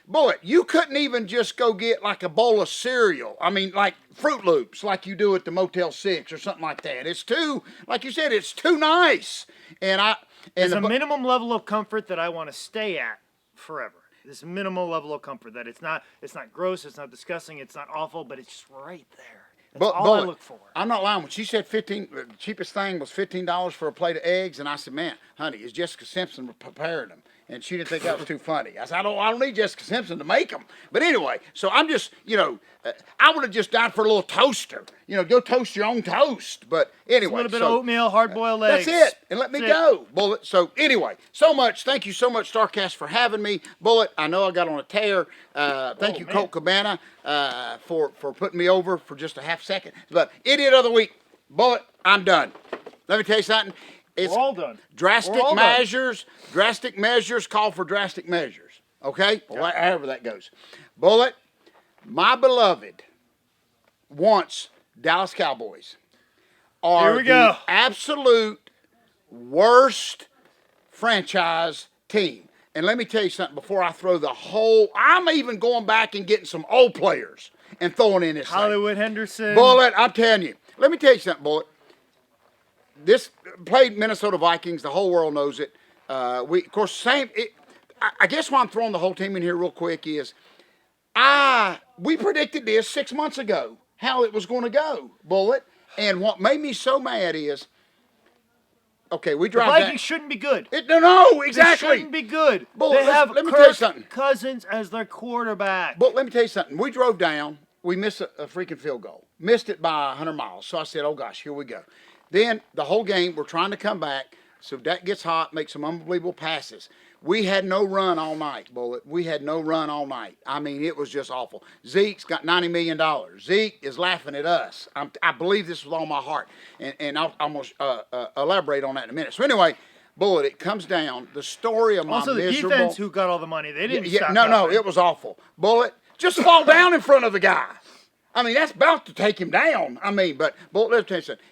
Bullet, you couldn't even just go get like a bowl of cereal. Like Fruit Loops, like you do at the Motel 6 or something like that. It's too, like you said, it's too nice. There's a minimum level of comfort that I want to stay at forever. This minimal level of comfort that it's not gross, it's not disgusting, it's not awful, but it's just right there. That's all I look for. I'm not lying. When she said the cheapest thing was $15 for a plate of eggs, and I said, man, honey, is Jessica Simpson preparing them? And she didn't think that was too funny. I said, I don't need Jessica Simpson to make them. But anyway, so I'm just, I would have just died for a little toaster. Go toast your own toast. But anyway. A little bit of oatmeal, hard-boiled eggs. That's it. And let me go, Bullet. So anyway, thank you so much, StarCast, for having me. Bullet, I know I got on a tear. Thank you, man. Colt Cabana, for putting me over for just a half second. But Idiot of the Week, Bullet, I'm done. Let me tell you something. We're all done. Drastic measures call for drastic measures. Okay? Well, however that goes. Bullet, my beloved, once Dallas Cowboys are the absolute worst franchise team. And let me tell you something before I throw I'm even going back and getting some old players and throwing in this Hollywood Henderson. Bullet, I'm telling you. Let me tell you something, Bullet. This played Minnesota Vikings. The whole world knows it. I guess why I'm throwing the whole team in here real quick is we predicted this 6 months ago, how it was going to go, Bullet. And what made me so mad is, we drive the Vikings shouldn't be good. No, exactly. They shouldn't be good. Bullet, they have let me tell you something. Cousins as their quarterback. But let me tell you something. We drove down. We missed a freaking field goal. Missed it by 100 miles. So I said, oh, gosh, here we go. Then the whole game, we're trying to come back. So Dak gets hot, makes some unbelievable passes. We had no run all night, Bullet. We had no run all night. It was just awful. Zeke's got $90 million. Zeke is laughing at us. I believe this with all my heart. And I'm going to elaborate on that in a minute. So anyway, Bullet, it comes down. The story of my miserable... Also, the defense who got all the money, they didn't stop No, it was awful. Bullet, just fall down in front of the guy. That's about to take him down. But Bullet, let's tell you something.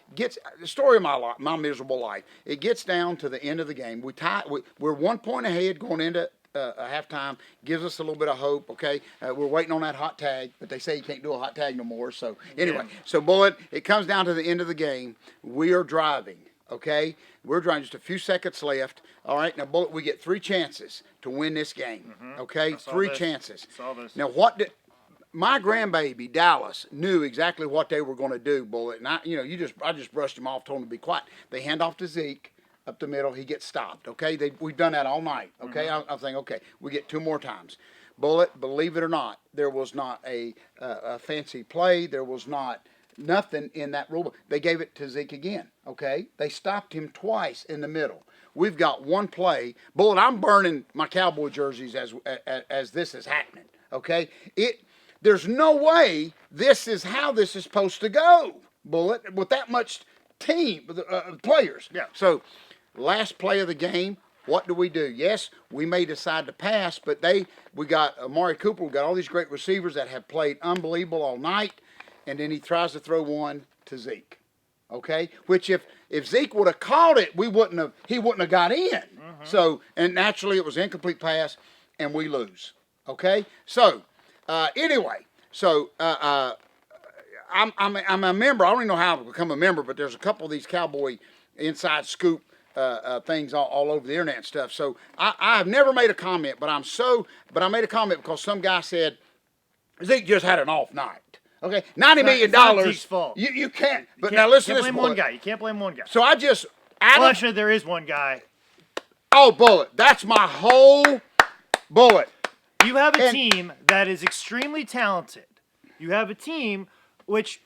The story of my life, my miserable life. It gets down to the end of the game. We're 1 point ahead going into a halftime. Gives us a little bit of hope. Okay, we're waiting on that hot tag, but they say you can't do a hot tag no more. So anyway, so Bullet, it comes down to the end of the game. We are driving. Okay, we're driving. Just a few seconds left. All right, now Bullet, we get 3 chances to win this game. Okay, 3 chances. Saw this. Now my grandbaby Dallas knew exactly what they were going to do, Bullet. And I just brushed him off, told him to be quiet. They hand off to Zeke up the middle. He gets stopped. Okay, we've done that all night. Okay, I'm thinking, okay, we get 2 more times. Bullet, believe it or not, there was not a fancy play. There was nothing in that rule book. They gave it to Zeke again. Okay, they stopped him twice in the middle. We've got one play. Bullet, I'm burning my Cowboy jerseys as this is happening. Okay, there's no way this is how this is supposed to go, Bullet, with that much team players. Yeah. So, last play of the game. What do? Yes, we may decide to pass, but we got Amari Cooper. We got all these great receivers that have played unbelievable all night, and then he tries to throw one to Zeke. Okay, which if Zeke would have caught it, he wouldn't have got in. So, and naturally it was an incomplete pass, and we lose. Okay, so anyway, so I'm a member. I don't even know how I've become a member, but there's a couple of these Cowboy inside scoop things all over the internet and stuff. So I have never made a comment, but I made a comment because some guy said Zeke just had an off night. Okay, $90 million. It's not Zeke's fault. You can't. But now listen to this. You can't blame one guy. You can't blame one guy. So I just Well, actually, there is one guy. Oh, Bullet. That's my whole Bullet. You have a team that is extremely talented. You have a team which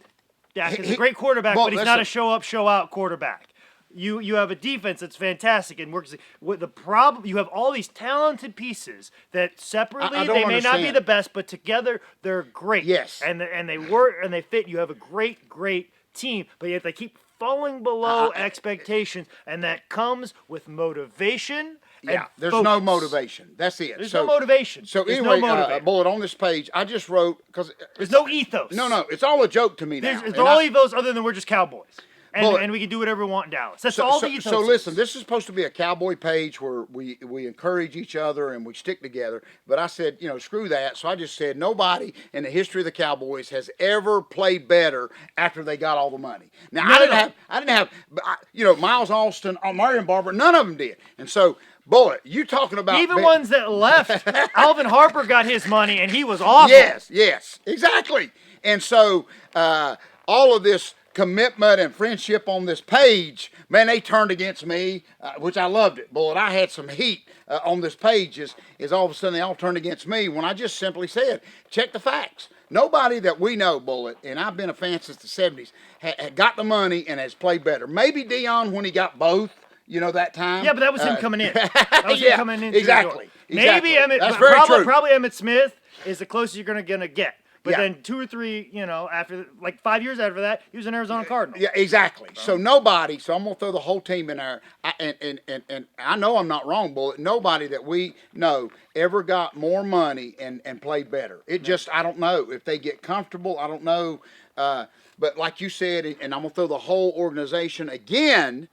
Dak is a great quarterback, but he's not a show-up, show-out quarterback. You have a defense that's fantastic and works. With the problem, you have all these talented pieces that separately they may not be the best, but together they're great. Yes, and they work and they fit. You have a great team, but yet they keep falling below expectations, and that comes with motivation. Yeah, there's focus. no motivation. That's it. There's no motivation. So there's anyway, no motivation. Bullet, on this page, I just wrote because there's no ethos. No, it's all a joke to me now. There's no ethos other than we're just Cowboys. And we can do whatever we want in Dallas. That's all the ethos. So listen, this is supposed to be a Cowboy page where we encourage each other and we stick together. But I said, screw that. So I just said nobody in the history of the Cowboys has ever played better after they got all the money. Now I didn't have Miles Austin, Marion Barber, none of them did. And so, Bullet, you talking about even ones that left. Alvin Harper got his money and he was awful. Yes, exactly. And so all of this commitment and friendship on this page, man, they turned against me, which I loved it. Bullet, I had some heat on this page is all of a sudden they all turned against me when I just simply said, check the facts. Nobody that we know, Bullet, and I've been a fan since the 70s, had got the money and has played better. Maybe Dion when he got both, that time. Yeah, but that was him coming in. That was him coming in. Exactly. Maybe Emmett, that's very true. Probably Emmitt Smith is the closest you're going to get. But then 2 or 3, after 5 years after that, he was an Arizona Cardinal. Yeah, exactly. So I'm going to throw the whole team in there. And I know I'm not wrong, Bullet. Nobody that we know ever got more money and played better. It just, I don't know. If they get comfortable, I don't know. But like you said, and I'm going to throw the whole organization again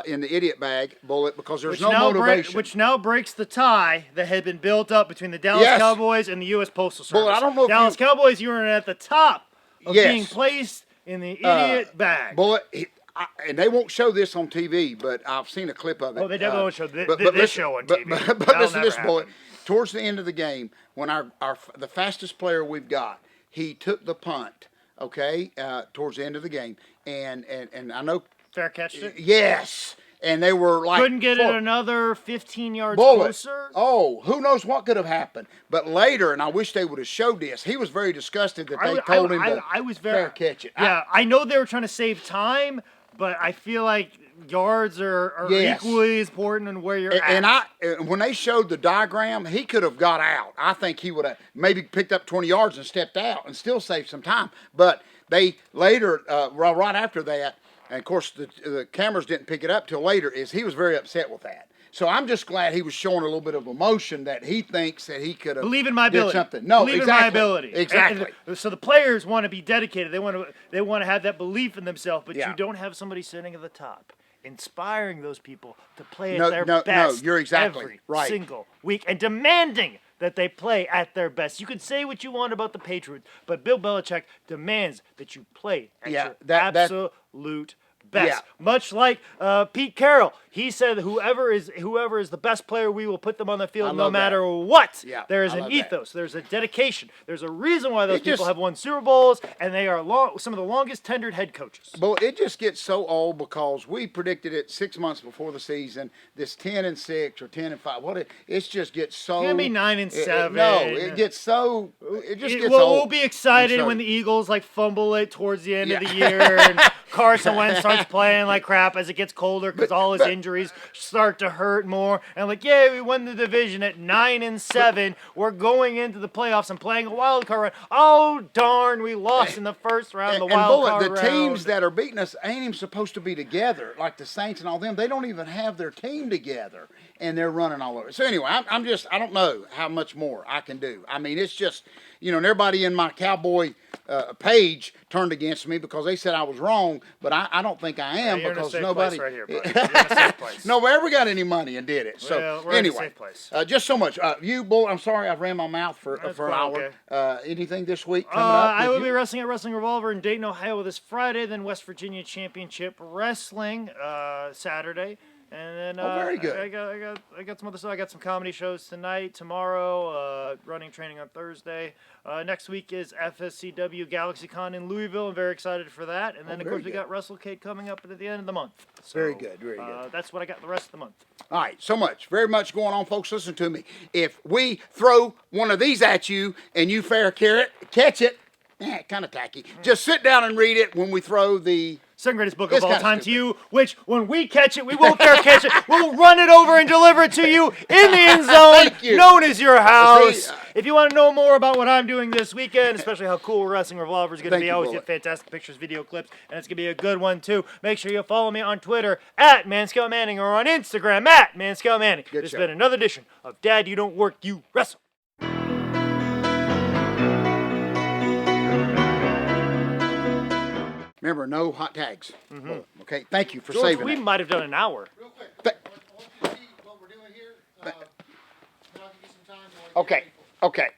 in the idiot bag, Bullet, because there's no motivation. Which now breaks the tie that had been built up between the Dallas Cowboys and the U.S. Postal Service. Bullet, I don't know Dallas Cowboys, you were at the top of being placed in the idiot bag. Bullet, and they won't show this on TV, but I've seen a clip of it. Oh, they definitely won't show this show on TV. But listen to this, Bullet. Towards the end of the game, when the fastest player we've got, he took the punt, okay, towards the end of the game, and I know fair catch it? Yes. And they were like... Couldn't get it another 15 yards closer? Oh, who knows what could have happened. But later, and I wish they would have showed this, he was very disgusted that they told him to fair catch it. Yeah, I know they were trying to save time, but I feel like yards are equally as important in where you're at. And when they showed the diagram, he could have got out. I think he would have maybe picked up 20 yards and stepped out and still saved some time. But they later, right after that, and, of course, the cameras didn't pick it up till later, he was very upset with that. So I'm just glad he was showing a little bit of emotion that he thinks that he could have believe in my ability. Something. No, believe in my ability. Exactly. And so the players want to be dedicated. They want to have that belief in themselves, but you don't have somebody sitting at the top inspiring those people to play at their best. No, you're exactly every right. Single week and demanding that they play at their best. You can say what you want about the Patriots, but Bill Belichick demands that you play at your absolute best. Yeah. Much like Pete Carroll, he said whoever is the best player, we will put them on the I field no love that. matter what. Yeah, There is I an love that. ethos. There's a dedication. There's a reason why those It people just- have won Super Bowls, and they are some of the longest tenured head coaches. But it just gets so old because we predicted it 6 months before the season. This 10-6 or 10-5. It just gets so. It's gonna be 9-7. No, it gets so. It just gets Well, old. we'll be excited And so- when the Eagles like fumble it towards the end of Yeah. the year, and Carson Wentz starts playing like crap as it gets colder because all his injuries start to hurt more. And like, yeah, we won the division at 9-7. We're going into the playoffs and playing a wild card round. Oh darn, we lost in the first round of the wild Bullet, card the round. teams that are beating us ain't even supposed to be together. Like the Saints and all them, they don't even have their team together, and they're running all over. So anyway, I don't know how much more I can do. I mean, it's just, and everybody in my Cowboy page turned against me because they said I was wrong, but I don't think I am You're in a because safe nobody. place right here, buddy. You're in a safe place. Nobody ever got any money and did it. So Well, we're in a anyway, safe place. just so much. Bull, I'm sorry I've ran my mouth for That's an quite hour. okay. Anything this week coming up? I with will you? be wrestling at Wrestling Revolver in Dayton, Ohio this Friday, then West Virginia Championship Wrestling Saturday. And then very good. I got some other stuff. I got some comedy shows tonight, tomorrow, running training on Thursday. Next week is FSCW GalaxyCon in Louisville. I'm very excited for that. And then, of very course, we good. got WrestleCade coming up at the end of the month. So, Very good, very good. That's what I got the rest of the month. All right, so much, very much going on, folks. Listen to me. If we throw one of these at you and you fair catch it, kind of tacky. Just sit down and read it when we throw the. Second greatest book It's of all kinda time to stupid. you, which when we catch it, we won't dare catch it. We'll run it over and deliver it to you in the end zone, Thank you. known as your house. See, If you want to know more about what I'm doing this weekend, especially how cool Wrestling Revolver is going to Thank be, you, I always Bullet. get fantastic pictures, video clips, and it's going to be a good one too. Make sure you follow me on Twitter at Manscale Manning or on Instagram at Manscale Manning. Good This show. has been another edition of Dad, You Don't Work, You Wrestle. Remember, no hot tags. Okay, thank you for George, saving we that. might have done an hour. Real quick. What we're doing here, then I'll give you some time. Uh, Okay.